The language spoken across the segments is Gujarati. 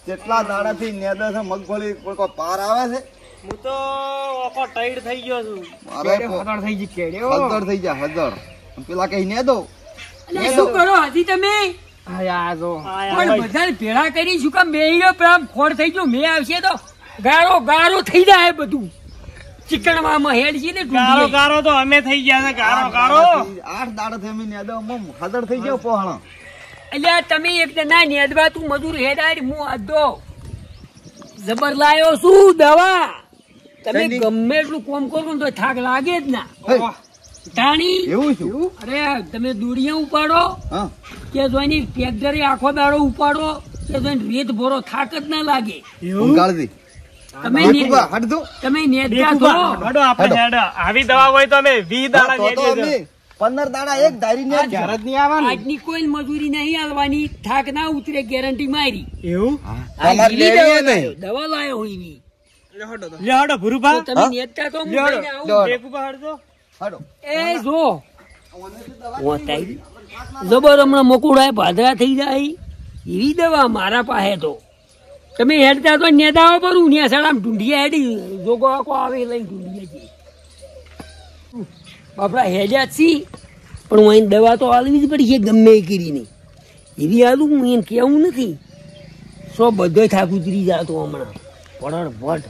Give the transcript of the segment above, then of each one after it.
કેટલા દાડાથી નેદે છે મગફળી કોઈ પાર આવે છે? હું તો ઓકો ટાઈડ થઈ ગયો છું. મારે હદળ થઈ ગઈ કેડે હદળ થઈ જા હદળ પેલા કઈ નેદો અલે શું કરો હજી તમે આયા જો પણ બધા ભેળા કરી શું કામ બેહીરો પ્રામ ખોડ થઈ ગયો મે આવશે તો ગારો ગારો થઈ જાય બધું ચિકણવામાં હેડ છે ને ગારો ગારો તો અમે થઈ ગયા છે. ગારો ગારો 8 દાડાથી અમે નેદો હદળ થઈ ગયો પોહણો. એટલે તમે એક ના નેદવા તું મજૂર હેડાય હું આદો જબર લાયો શું દવા તમે ગમે એટલું કોમ કરો ને તો થાક લાગે જ ના તાણી એવું શું? અરે તમે દુડિયા ઉપાડો કે જોઈની ટ્રેક્ટરે આખો દાડો ઉપાડો કે જોઈને રેત ભરો થાક જ ના લાગે ઉગાડી તમે હટ દો તમે નેદા તો હડો આપણે હેડો આવી દવા હોય તો અમે 20 દાડા નેદીએ છે. 15 દાડા એક ધારી ને ઘર જ નહીં આવવાનું. આજની કોઈ મજૂરી નહીં આલવાની થાક ના ઉતરે ગેરંટી મારી એવું તમારે લેવી નહીં. દવા લાયો હોય એવી. લે હડો ભુરુભા તો તમે નેતા તો હું લઈને આવું. ડેકુભા હડજો. હડો એ જો જબર હમણાં મકોડાય ભાદરા થઈ જાય એવી દવા મારા પાસે તો તમે હેડતા તો નેદાઓ પરું ને સડામ ઢૂંઢિયા હેડી જોગો આખો આવે લઈને ઢૂંઢિયા જઈએ બાપડા હેડ્યા જ છી પણ હું અહીં દવા તો આલવી જ પડી છે ગમે એ કરીને એવી આલું હું એને કેવું નથી સો બધો થાક ઉતરી જતો હમણાં પડડ ભટ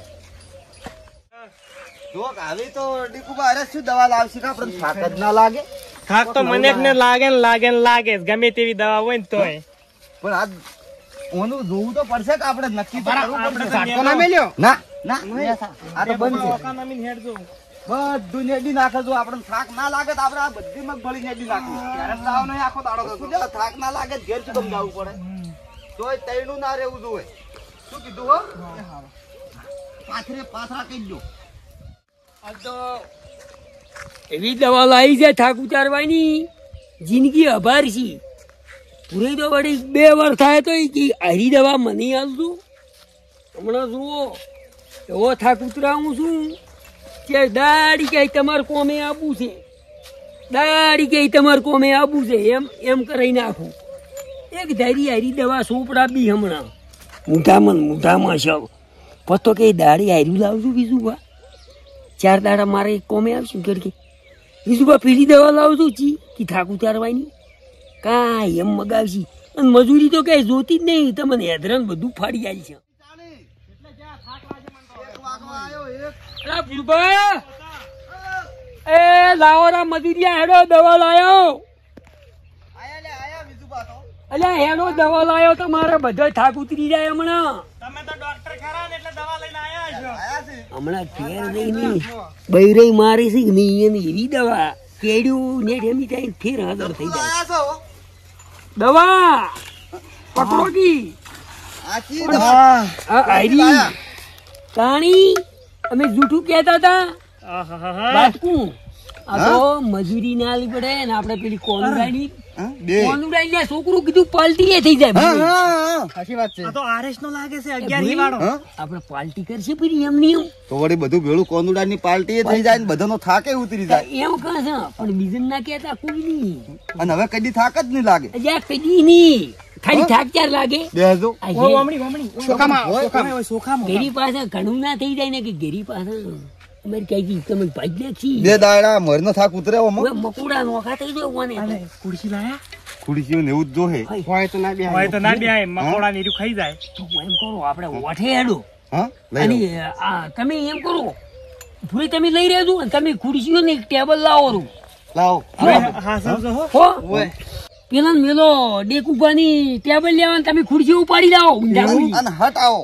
જો આવી તો ડીકુબા અરે શું દવા લાવશે કે આપણે થાક જ ના લાગે? થાક તો મને ને લાગે ને લાગે ને લાગે જ. ગમે તેવી દવા હોય ને તોય પણ આ ઓનું જોવું તો પડશે કે આપણે નક્કી તો કરવું આપણે પડશે. તો નેદો ના મેલ્યો. ના ના આ તો બંધ છે. ઓકા નામીને હેડજો. બધું નેડી નાખે જો આપણે થાક ના લાગે તો આપણે આ બધી મગફળી નેડી નાખી ત્યારે દાવ નહીં આખો દાડો થતો. જો થાક ના લાગે તો ઘેર શું જવું પડે તોય તૈણું ના રહેવું જોઈએ. શું કીધું હો પાથરા કહી દો. આ તો એવી દવા લાવી છે થાક ઉતારવાની જિંદગી આભાર છે પૂરી તો વળી 2 વાર થાય તો હારી દવા મને આલતું હમણાં જુઓ એવો થાક ઉતરાવું છું કે દાડી કે તમારે કોમે આપવું છે દાડી કે તમારે કોમે આપવું છે એમ એમ કરાઈ નાખું એક ધારી હારી દવા સોપડા બી હમણાં મૂઠામાં છે પતો કે દાડી હારી લાવશું બીજું બા 4 દાડા મારે કોમે આવશું કે બીજું બા પીલી દવા લાવશું છી કે થાક ઉતારવાની કાંઈ એમ મગાવશી અને મજૂરી તો કઈ જોતી જ નહીં તમને હેદરાન બધું ફાડી જાય છે. એ લાવો રા મજૂરિયા હેડો દવા લાયો અલ્યા હેડો દવા લાયો તો મારે બધો થાક ઉતરી જાય હમણાં. તમે તો ડોક્ટર ખરા ને એટલે દવા લઈને આયા છો. હમણાં ફેર નહીં બૈરાઈ મારી છે નહીં એની એવી દવા કેડ્યું ને એમી થાય ફેર હાજર થઈ જાય દવા પકડો કી કાણી અમે જૂઠું કેતા હતા બાટકું આ તો મજૂરી ના આલી પડે ને આપડે પેલી કોનુડાની છોકરું કીધું પાલટી થઈ જાય. સાચી વાત છે. આ તો આરએસ નો લાગે છે 11 વાળો. આપડે પાલટી કરશે પછી એમ નહીં તો વળી બધું ભેળું કોનુડાની પાર્ટી થઈ જાય ને બધાનો થાકે ઉતરી જાય એમ કહે છે પણ બીજું ના કેતા કોઈ નહીં અને હવે કદી થાક જ નહીં લાગે. કદી નહીં ખાલી થાક ચાર લાગે બેસજો ઘેરી પાસે ઘણું ના થઈ જાય ને કે ઘેરી પાસે અમારી કઈ તમે ભાઈ નાખી 2 દાડા મરનો થાક ઉતરે મકોડા નોખા થઈ જાય ખુરશી લાયા ખુરશીઓ ને એવું જ જોહે હોય તો ના બેહાય મકોડા નીરું ખાઈ જાય. તો એમ કરો આપડે ઓઠે હેડો હા અને તમે એમ કરો ભૂરી તમે લઈ રહેજો અને તમે ખુરશીઓ ને ટેબલ લાવો લાવો હા સમજો હો પેલા મેલો ડેકુબાની ટેબલ લેવાનું તમે ખુરશી ઉપાડી લાવો અને હટ આવો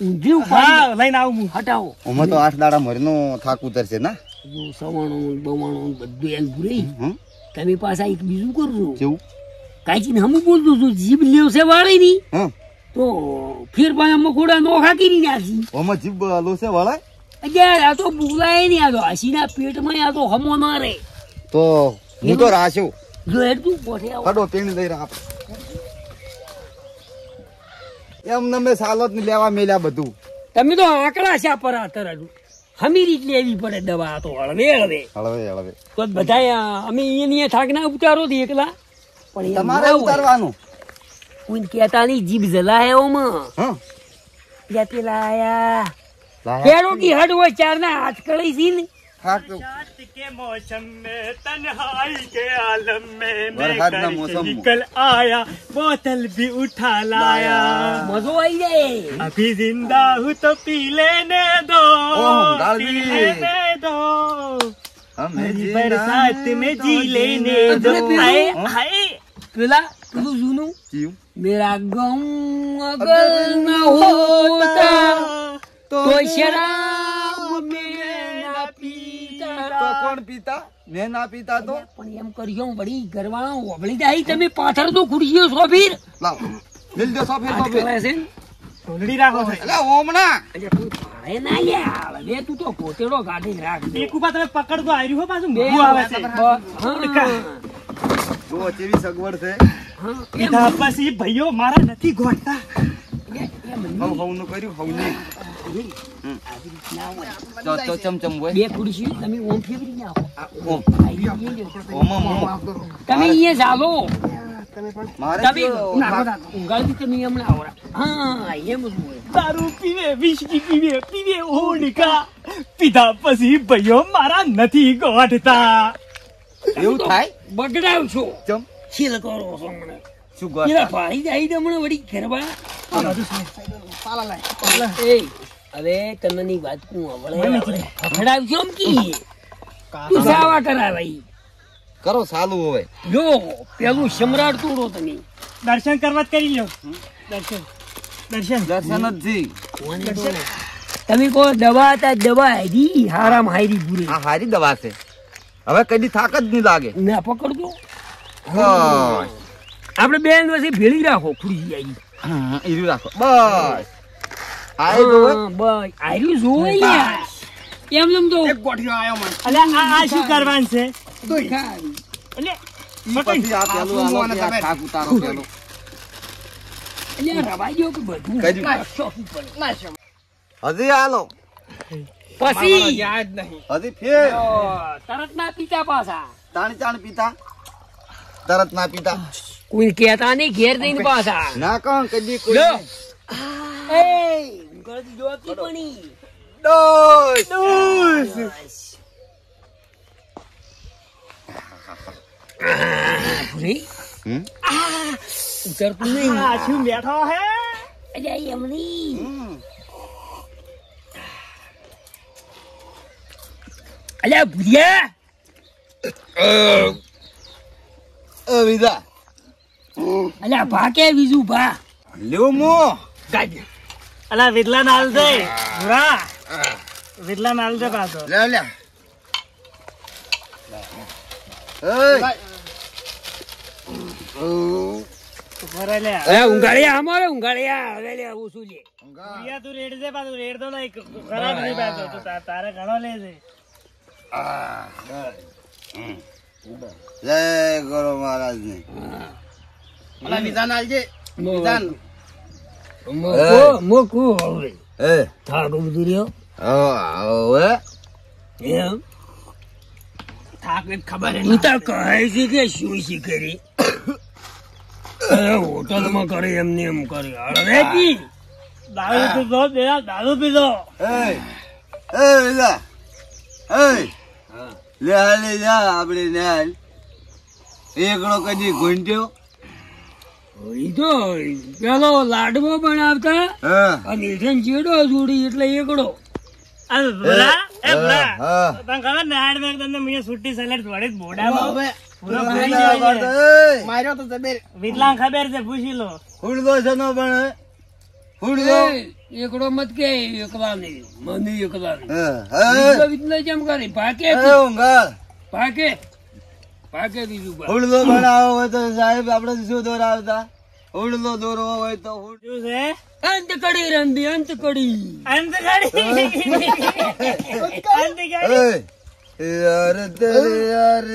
ઊંધી ઉપાડી લઈને આવું હટાવો અમે તો 8 દાડા મરનો થાક ઉતરશે ના સવાણું બવાણું બધું એમ ભૂરી તમે પાછા એક બીજું કરજો કેવું કાંઈ હમ બોલતું છું જીભ લેવશે વાળી ની તો ફેર પાછા મકોડા નોખા કરી નાખી ઓમાં જીભ લોસે વાળા અગિયાર આ તો બોલાય નહીં આ તો હસીના પેટમાં આ તો હમો ના રે તો હું તો રાખ્યો જો હેડતું પોઠે આવો હડો પેણી લઈ રાખ એમ નમે સાલત ને લેવા મેલ્યા બધું તમે તો આંકડા છે પર તરત હમીરી જ લેવી પડે દવા તો હળવે હળવે તો બધા અમે અહીંયા થાક ના ઉતારો એકલા પણ તમારે ઉતારવાનું કોઈ કેતા નહીં જીભ જલાય ઓમાં હા ત્યાં પેલા આયા લાયા. પેલો કી હડ હોય ચાર ના હાથ કળી છે ને હા તો रात के मौसम में तन्हाई के आलम में बरसात ना मैं मौसम घर से में। निकल आया बोतल भी उठा लाया મજો આવી જાય अभी जिंदा हूँ तो पी लेने दो ओह, गाल पी भी। लेने दो हमें हरी जीना बरसात में जी लेने दो अरे पीलो। हाय हाय પેલા પેલું જૂનું જીવ મેરા ગમ અગર ન હોતા તો શરાબ મેં ના તો પીતા કોણ પીતા મેં ના પીતા તો પણ એમ કર્યો વળી ઘરવાળા ઓબળી જાય તમે પાછળ તો ખુરશીઓ સોફીર લાવ મિલ દો સોફે આ સોફે કરે છે ને? ઢોલડી રાખો છે એટલે ઓમણા અરે તું ભાડે ના યાર બે તું તો પોતેડો ગાડી રાખ દે. એક ઉપર તમે પકડ તો આવ્યું હો પાછું બે મોંઘું આવે છે હા. જો કેવી સગવડ છે હા. એમ. પીધા પછી ભાઈઓ મારા નથી ગોઠતા એમ નહીં. હવ નું કર્યું હવ નહીં આવી રીતના હોય. તો ચમચમ હોય બે ખુરશી તમે ઓમ ફેરવી નાખો ઓમ આઈ ગઈ જો. ઓમ ઓમ તમે અહીંયા ચાલો મારે તમે તો ઊંઘાડથી તમે હમણાં આવરા હા એમ જ હોય દારૂ પીવે વિસ્કી પીવે પીવે હોલિકા પીધા પછી ભાઈઓ મારા નથી ગોઠતા એવું થાય બગડાવશો ચમ છીલ કરો છો હમણાં શું પેલા ગોઠતા ભાઈ જાય તો હમણાં વળી ઘરવા એ હવે તમની વાત કું હવે ખખડાવશો એમ કી તું સાવા કરાવાઈ કરો સાલું હોય જો પેલું સમ્રાટ તોડો તમે દર્શન કરવા જ કરી લો દર્શન દર્શન દર્શન જ જી તમે કહો દવા તા દવા હારી હારામ હારી પૂરી આ હારી દવા છે હવે કદી થાક જ નહીં લાગે ના પકડજો બસ આપણે બેન વચ્ચે ભેળી રાખો ખુડી આવી ઈરું રાખો બસ આય જો બસ આર્યું જોવે યાર એમ એમ તો અલે આ શું કરવાનું છે ખાવી. એટલે પછી આ પેલું આલો કે આ થાક ઉતારો પેલું એટલે રવાઈ ગયો કે બધું કજું. શોખી પડે. હજી આલો પછી હજી ફેર તરત ના પીતા પાછા તાણી ચાણ પીતા તરત ના પીતા કોઈ કહેતા નહીં ઘેર જઈને પાછા ના કોણ કદી કોઈ લો. નહીં. એ ગળદી જોતી પડી ડોસ ભૂરી હમ? ઉતરતું નહીં આ શું બેઠો હે અલ્યા એમ નહીં હમ. અલ્યા ભૂરિયા વિદા અલ્યા ભા કે બીજું ભા લ્યો મો ગાજ અલા વિરલા નાલ દે ભૂરા વિરલા નાલ દે પાછો લે લે એય ભરે લે અલ્યા ઊંઘાડિયા અમારે ઊંઘાડિયા હવે લે ઓછું લે ભૈયા તું રેડ દે પાછો રેડ દો નહીં ખરાબ નહીં પાછો તું તારે ઘણો લે છે જય ગુરુ મહારાજ ને મોકું હવે એ થાક બધું રહ્યો હવે એમ થાક ખબર તું તો કહે છે કે શું શીખરી હોટલમાં કરે એમને એમ કરે હવે કી દારૂ પીધો દારૂ પીધો એ વિદા એ લે હાલે જા આપણે ને હાલ એકડો કદી ઘૂંટ્યો ઈ તો પેલો લાડવો બનાવતા હા અને એઠેન ચેડો જોડી એટલે એકડો આ ભૂરા એ ભૂરા હા તને ખબર ને હાડ મેં તમને મને સુટ્ટી સલાડ વડે જ બોડાવો પૂરો વિદા ભૂલી ગયો કરતો, છે. એ વિરલા ખબર છે પૂછી લો ફૂડદો છે નો પણ ફૂડદો એકડો મત કે એકલા નહીં મને એકલા નહીં હા વિતલો જેમ કરે પાકે એ ઊંઘા પાકે પાકે બીજું પા. ફૂડદો બનાવો હોય તો સાહેબ આપણે શું દોરાવતા ફૂડદો દોરવો હોય તો શું છે અંત કડી રંધી અંત કડી અંત ગાડી અંત ગાડી એ યાર તેરે યાર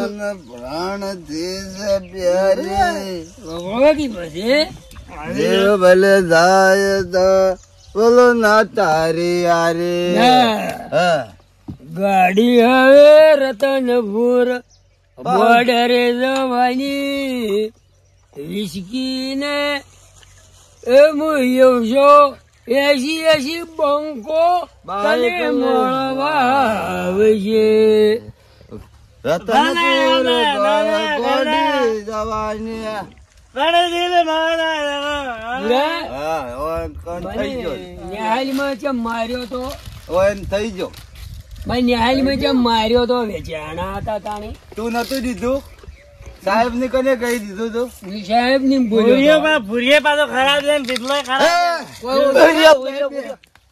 મન પ્રાણ થી પ્યારે ઓગી પછી દેવ ભલે જાય તો બોલો ના તારી યારે હા ગાડી હવે રતનપુર બોર્ડરે જવાની વિસ્કીને એ મુયો છો એસી બંકો તને મળવા આવે છે. રતનપુર ગોડી જવાની. હા, ઓય કોણ થઈ ગયો? ન્યાહાલમાં ચમ માર્યો તો ઓય એમ થઈ ગયો. ન્યાહાલમાં ચમ માર્યો તો વેચાણા હતા તાણે તું નતું દીધું? સાહેબ ને કને કહી દીધું તું? સાહેબ ની ભૂરીએ પાછો ખરાબ છે ને પીધલો ખરાબ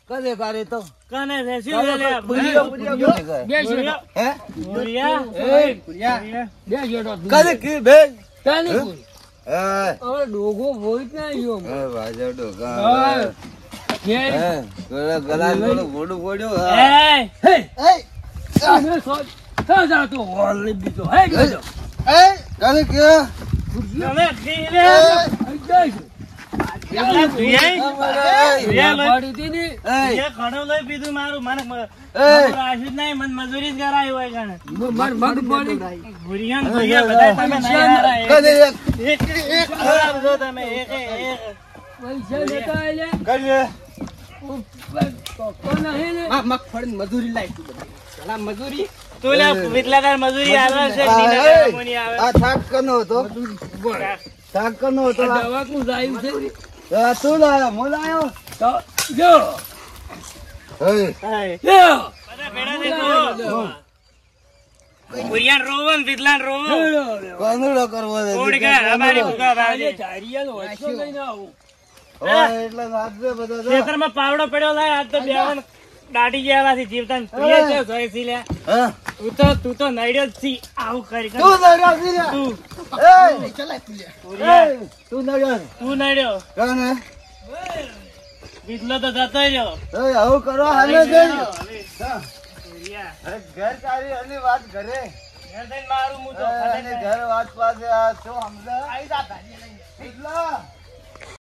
કને કરે તો કને છે શું છે લે? ભૂરિયો બે શેઠો હે ભૂરિયા બે શેઠો કને કી બેન તાને હે? હવે ડોગો હોય જ ના યો એ ભાજો ડોકા. હા. હે ગલા થોડું મોઢું પડ્યું. એ તમે સો જાતો હોલ ને બીજો હે ગયો કને કે તમે પી લે પાડી હતી ને એ ખડો લઈ પીધું મારું મને એ રાશિદ નહીં મને મજૂરી જ કરાવી હોય ગણે મગ પડી ભૂરિયા ને ભૂરિયા બધા તમે નહીં હારા. કને એક ખરાબ છો તમે એક પૈસા લેતા આલે કને તો નહીં ને મગફળી મજૂરી લાવી તું બધા મજૂરી તું લે વિતલાદાર મજૂરી આવે છે નીના મોની આવે આ થાક કનો હતો? થાક કનો હતો? દવા નું લાવ્યું છે આ તું લાયો? હું લાયો? તો જો હે હાય લ્યો બધા ભેડા છે તું ભૂરિયા રોવન વિતલાન રોવો કોનુડો કરવો છે? ઓડ કે અમારી ભૂખા ભાઈ ચારિયાનો વચ્ચો લઈને આવું ઓય એટલે નાચે બધા તો. ખેતરમાં પાવડો પડ્યો લાય આજ તો બેવન દાઢી જેવાથી જીવતા ને તું એ છે જોઈસી લે હા? તું તો નડ્યો જ છી આવું કરી કરી. તું નડ્યો છે ને? તું એ, તું નડ્યો છે? તું નડ્યો કોને? બીજલો તો જતો રહ્યો એ આવું કરો હાલે જઈ. ભૂરિયા ઘર તારી અને વાત ઘરે. ઘર જઈને મારું હું તો અને ઘર વાત પાસે આ શું સમજે? આઈ જા ભાજી લઈને. એટલા